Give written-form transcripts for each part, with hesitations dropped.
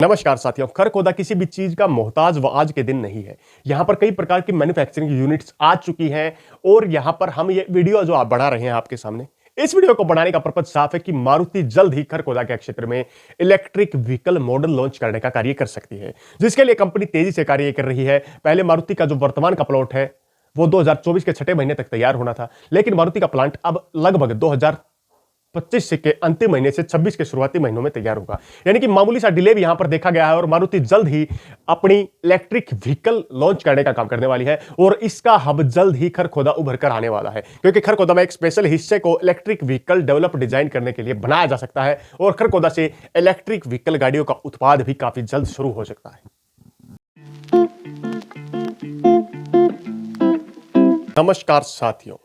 नमस्कार साथियों। खरखोदा किसी भी चीज का मोहताज व आज के दिन नहीं है। यहां पर कई प्रकार की मैन्युफैक्चरिंग यूनिट्स आ चुकी हैं और यहां पर हम ये वीडियो जो आप बढ़ा रहे हैं आपके सामने, इस वीडियो को बढ़ाने का पर्पज साफ है कि मारुति जल्द ही खरखोदा के क्षेत्र में इलेक्ट्रिक व्हीकल मॉडल लॉन्च करने का कार्य कर सकती है, जिसके लिए कंपनी तेजी से कार्य कर रही है। पहले मारुति का जो वर्तमान का प्लॉट है वो 2024 के छठे महीने तक तैयार होना था, लेकिन मारुति का प्लांट अब लगभग 2025 के अंतिम महीने से 26 के शुरुआती महीनों में तैयार होगा। यानी कि मामूली सा डिले भी यहां पर देखा गया है और मारुति जल्द ही अपनी इलेक्ट्रिक व्हीकल लॉन्च करने का काम करने वाली है और इसका हब जल्द ही खरखोदा उभर कर आने वाला है, क्योंकि खरखोदा में एक स्पेशल हिस्से को इलेक्ट्रिक व्हीकल डेवलप डिजाइन करने के लिए बनाया जा सकता है और खरखोदा से इलेक्ट्रिक व्हीकल गाड़ियों का उत्पाद भी काफी जल्द शुरू हो सकता है। नमस्कार साथियों।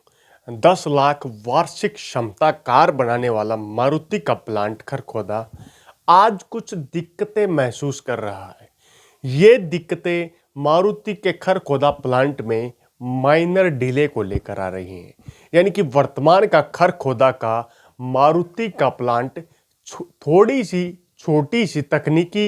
10 लाख वार्षिक क्षमता कार बनाने वाला मारुति का प्लांट खरखोदा आज कुछ दिक्कतें महसूस कर रहा है। ये दिक्कतें मारुति के खरखोदा प्लांट में माइनर डिले को लेकर आ रही हैं। यानी कि वर्तमान का खरखोदा का मारुति का प्लांट थोड़ी सी छोटी सी तकनीकी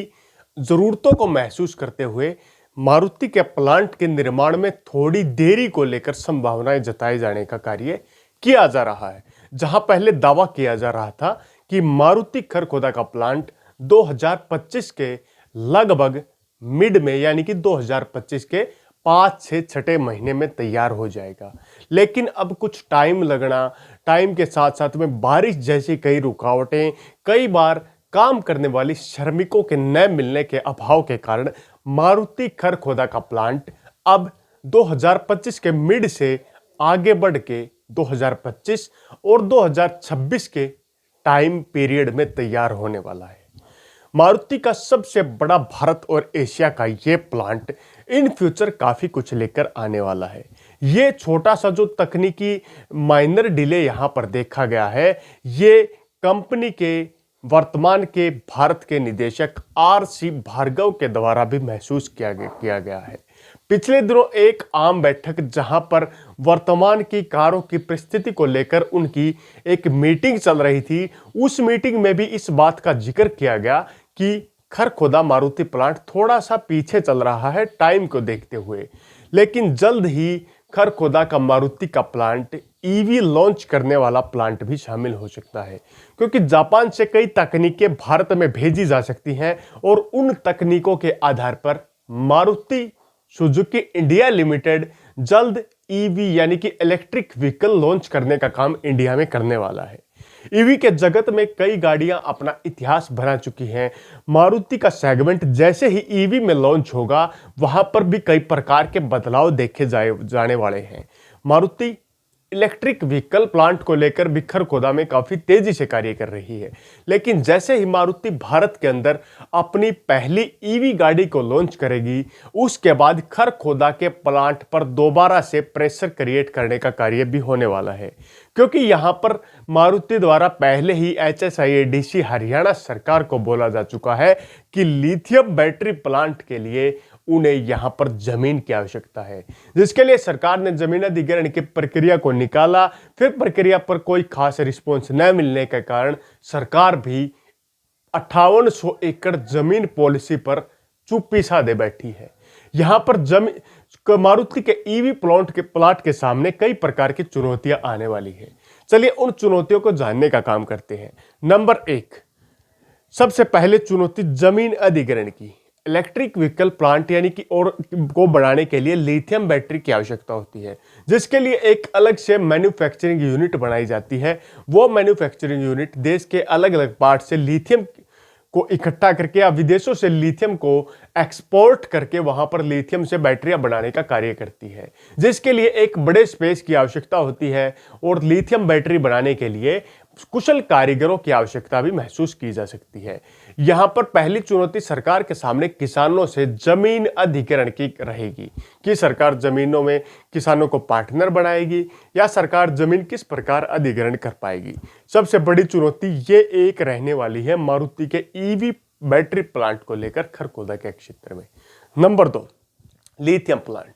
जरूरतों को महसूस करते हुए मारुति के प्लांट के निर्माण में थोड़ी देरी को लेकर संभावनाएं जताए जाने का कार्य किया जा रहा है। जहां पहले दावा किया जा रहा था कि मारुति खरखोदा का प्लांट 2025 के लगभग मिड में, यानी कि 2025 के 5 से 6 महीने में तैयार हो जाएगा, लेकिन अब कुछ टाइम लगना, टाइम के साथ साथ में बारिश जैसी कई रुकावटें, कई बार काम करने वाली श्रमिकों के न मिलने के अभाव के कारण मारुति खरखोदा का प्लांट अब 2025 के मिड से आगे बढ़ के 2025 और 2026 के टाइम पीरियड में तैयार होने वाला है। मारुति का सबसे बड़ा भारत और एशिया का यह प्लांट इन फ्यूचर काफी कुछ लेकर आने वाला है। यह छोटा सा जो तकनीकी माइनर डिले यहां पर देखा गया है, ये कंपनी के वर्तमान के भारत के निदेशक RC भार्गव के द्वारा भी महसूस किया गया है। पिछले दिनों एक आम बैठक जहां पर वर्तमान की कारों की परिस्थिति को लेकर उनकी एक मीटिंग चल रही थी, उस मीटिंग में भी इस बात का जिक्र किया गया कि खरखोदा मारुति प्लांट थोड़ा सा पीछे चल रहा है टाइम को देखते हुए, लेकिन जल्द ही खरखोदा का मारुति का प्लांट ईवी लॉन्च करने वाला प्लांट भी शामिल हो सकता है, क्योंकि जापान से कई तकनीकें भारत में भेजी जा सकती हैं और उन तकनीकों के आधार पर मारुति सुजुकी इंडिया लिमिटेड जल्द ईवी यानी कि इलेक्ट्रिक व्हीकल लॉन्च करने का काम इंडिया में करने वाला है। ईवी के जगत में कई गाड़ियां अपना इतिहास बना चुकी हैं। मारुति का सेगमेंट जैसे ही ईवी में लॉन्च होगा, वहां पर भी कई प्रकार के बदलाव देखे जाने वाले हैं। मारुति इलेक्ट्रिक व्हीकल प्लांट को लेकर भी खरखोदा में काफी तेजी से कार्य कर रही है, लेकिन जैसे ही मारुति भारत के अंदर अपनी पहली ईवी गाड़ी को लॉन्च करेगी, उसके बाद खरखोदा के प्लांट पर दोबारा से प्रेशर क्रिएट करने का कार्य भी होने वाला है, क्योंकि यहां पर मारुति द्वारा पहले ही HSIADC हरियाणा सरकार को बोला जा चुका है कि लिथियम बैटरी प्लांट के लिए उन्हें यहां पर जमीन की आवश्यकता है, जिसके लिए सरकार ने जमीन अधिग्रहण की प्रक्रिया को निकाला। फिर प्रक्रिया पर कोई खास रिस्पॉन्स न मिलने के कारण सरकार भी 5800 एकड़ जमीन पॉलिसी पर चुप्पी साधे बैठी है। यहां पर मारुति के ईवी प्लांट के सामने कई प्रकार की चुनौतियां आने वाली है। चलिए उन चुनौतियों को जानने का काम करते हैं। नंबर 1, सबसे पहले चुनौती जमीन अधिग्रहण की। इलेक्ट्रिक व्हीकल प्लांट यानी कि और को बनाने के लिए लिथियम बैटरी की आवश्यकता होती है, जिसके लिए एक अलग से मैन्युफैक्चरिंग यूनिट बनाई जाती है। वो मैन्युफैक्चरिंग यूनिट देश के अलग अलग पार्ट से लिथियम को इकट्ठा करके या विदेशों से लिथियम को एक्सपोर्ट करके वहां पर लिथियम से बैटरियां बनाने का कार्य करती है, जिसके लिए एक बड़े स्पेस की आवश्यकता होती है और लिथियम बैटरी बनाने के लिए कुशल कारीगरों की आवश्यकता भी महसूस की जा सकती है। यहां पर पहली चुनौती सरकार के सामने किसानों से जमीन अधिग्रहण की रहेगी कि सरकार जमीनों में किसानों को पार्टनर बनाएगी या सरकार जमीन किस प्रकार अधिग्रहण कर पाएगी। सबसे बड़ी चुनौती ये एक रहने वाली है मारुति के ईवी बैटरी प्लांट को लेकर खरखोदा के क्षेत्र में। Number 2, lithium plant.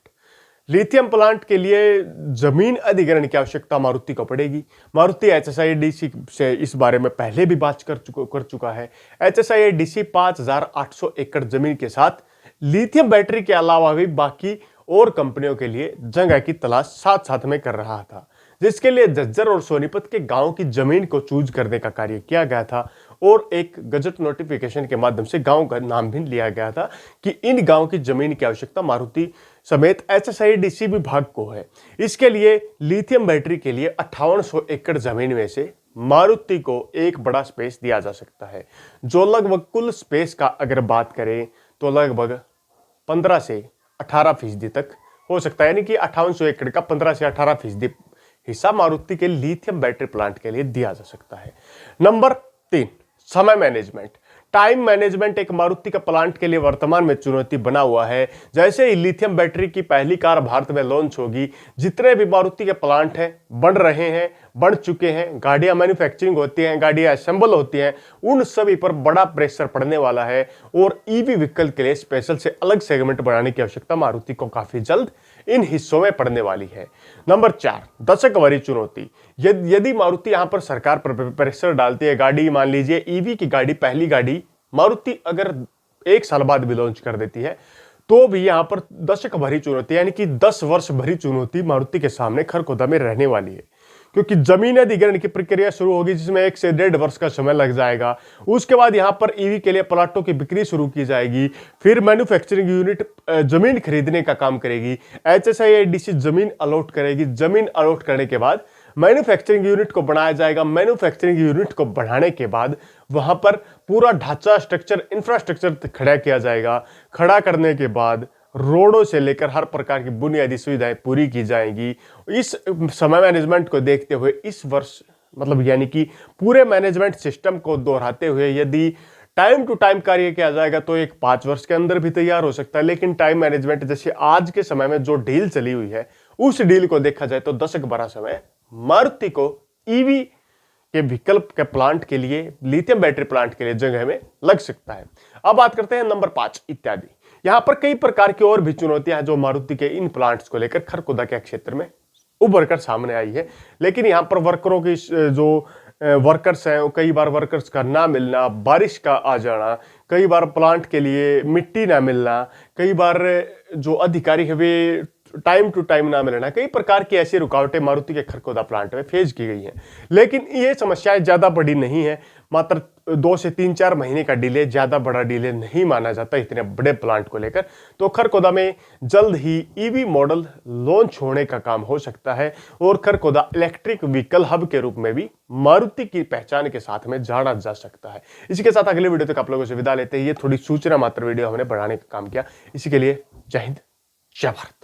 Lithium plant के लिए जमीन अधिग्रहण की आवश्यकता मारुति को पड़ेगी। मारुति HSIIDC से इस बारे में पहले भी बात कर चुका है। HSIIDC 5,800 एकड़ जमीन के साथ लिथियम बैटरी के अलावा भी बाकी और कंपनियों के लिए जगह की तलाश साथ साथ में कर रहा था, जिसके लिए झज्जर और सोनीपत के गांव की जमीन को चूज करने का कार्य किया गया था और एक गजट नोटिफिकेशन के माध्यम से गांव का नाम भी लिया गया था कि इन गांव की जमीन की आवश्यकता मारुति समेत HSIIDC विभाग को है। इसके लिए लिथियम बैटरी के लिए 5800 एकड़ जमीन में से मारुति को एक बड़ा स्पेस दिया जा सकता है, जो लगभग कुल स्पेस का अगर बात करें तो लगभग 15 से 18% तक हो सकता है, यानी कि 5800 एकड़ का 15 से 18% हिस्सा मारुति के लिथियम बैटरी प्लांट के लिए दिया जा सकता है। नंबर 3, समय मैनेजमेंट। टाइम मैनेजमेंट एक मारुति का प्लांट के लिए वर्तमान में चुनौती बना हुआ है। जैसे ही लिथियम बैटरी की पहली कार भारत में लॉन्च होगी, जितने भी मारुति के प्लांट हैं, बन रहे हैं, बन चुके हैं, गाड़ियां मैन्युफैक्चरिंग होती हैं, गाड़ियां असेंबल होती हैं, उन सभी पर बड़ा प्रेशर पड़ने वाला है और ईवी व्हीकल के लिए स्पेशल से अलग सेगमेंट बनाने की आवश्यकता मारुति को काफी जल्द इन हिस्सों में पड़ने वाली है। नंबर 4, दशक भरी चुनौती। यदि मारुति यहां पर सरकार पर प्रेशर डालती है, गाड़ी मान लीजिए ईवी की गाड़ी, पहली गाड़ी मारुति अगर 1 साल बाद भी लॉन्च कर देती है, तो भी यहां पर दशक भरी चुनौती, यानी कि 10 वर्ष भरी चुनौती मारुति के सामने खरखोदा में रहने वाली है, क्योंकि जमीन अधिग्रहण की प्रक्रिया शुरू होगी, जिसमें 1 से 1.5 वर्ष का समय लग जाएगा। उसके बाद यहां पर ईवी के लिए प्लाटों की बिक्री शुरू की जाएगी, फिर मैन्युफैक्चरिंग यूनिट जमीन खरीदने का काम करेगी, HSIIDC जमीन अलॉट करेगी, जमीन अलॉट करने के बाद मैन्युफैक्चरिंग यूनिट को बनाया जाएगा, मैन्युफैक्चरिंग यूनिट को बढ़ाने के बाद वहां पर पूरा ढांचा स्ट्रक्चर, इंफ्रास्ट्रक्चर खड़ा किया जाएगा। खड़ा करने के बाद रोडों से लेकर हर प्रकार की बुनियादी सुविधाएं पूरी की जाएंगी। इस समय मैनेजमेंट को देखते हुए इस वर्ष मतलब यानी कि पूरे मैनेजमेंट सिस्टम को दोहराते हुए यदि टाइम टू टाइम कार्य किया जाएगा तो एक 5 वर्ष के अंदर भी तैयार हो सकता है। लेकिन टाइम मैनेजमेंट जैसे आज के समय में जो डील चली हुई है, उस डील को देखा जाए तो दशक भरा समय मारुति को ईवी के विकल्प के प्लांट के लिए, लिथियम बैटरी प्लांट के लिए जगह में लग सकता है। अब बात करते हैं नंबर 5 इत्यादि। यहां पर कई प्रकार की और भी चुनौतियां हैं जो मारुति के इन प्लांट्स को लेकर खरखोदा के क्षेत्र में उभर कर सामने आई है। लेकिन यहां पर वर्करों की जो वर्कर्स हैं, कई बार वर्कर्स का ना मिलना, बारिश का आ जाना, कई बार प्लांट के लिए मिट्टी ना मिलना, कई बार जो अधिकारी है वे टाइम टू टाइम ना मिलना, कई प्रकार की ऐसी रुकावटें मारुति के खरखोदा प्लांट में फेस की गई हैं। लेकिन ये समस्याएं ज्यादा बड़ी नहीं है, मात्र 2 से 3-4 महीने का डिले ज्यादा बड़ा डिले नहीं माना जाता इतने बड़े प्लांट को लेकर। तो खरखोदा में जल्द ही ईवी मॉडल लॉन्च होने का काम हो सकता है और खरखोदा इलेक्ट्रिक व्हीकल हब के रूप में भी मारुति की पहचान के साथ में जाना जा सकता है। इसी के साथ अगले वीडियो तक आप लोगों से विदा लेते हैं। ये थोड़ी सूचना मात्र वीडियो हमने बढ़ाने का काम किया। इसी के लिए जय हिंद, जय भारत।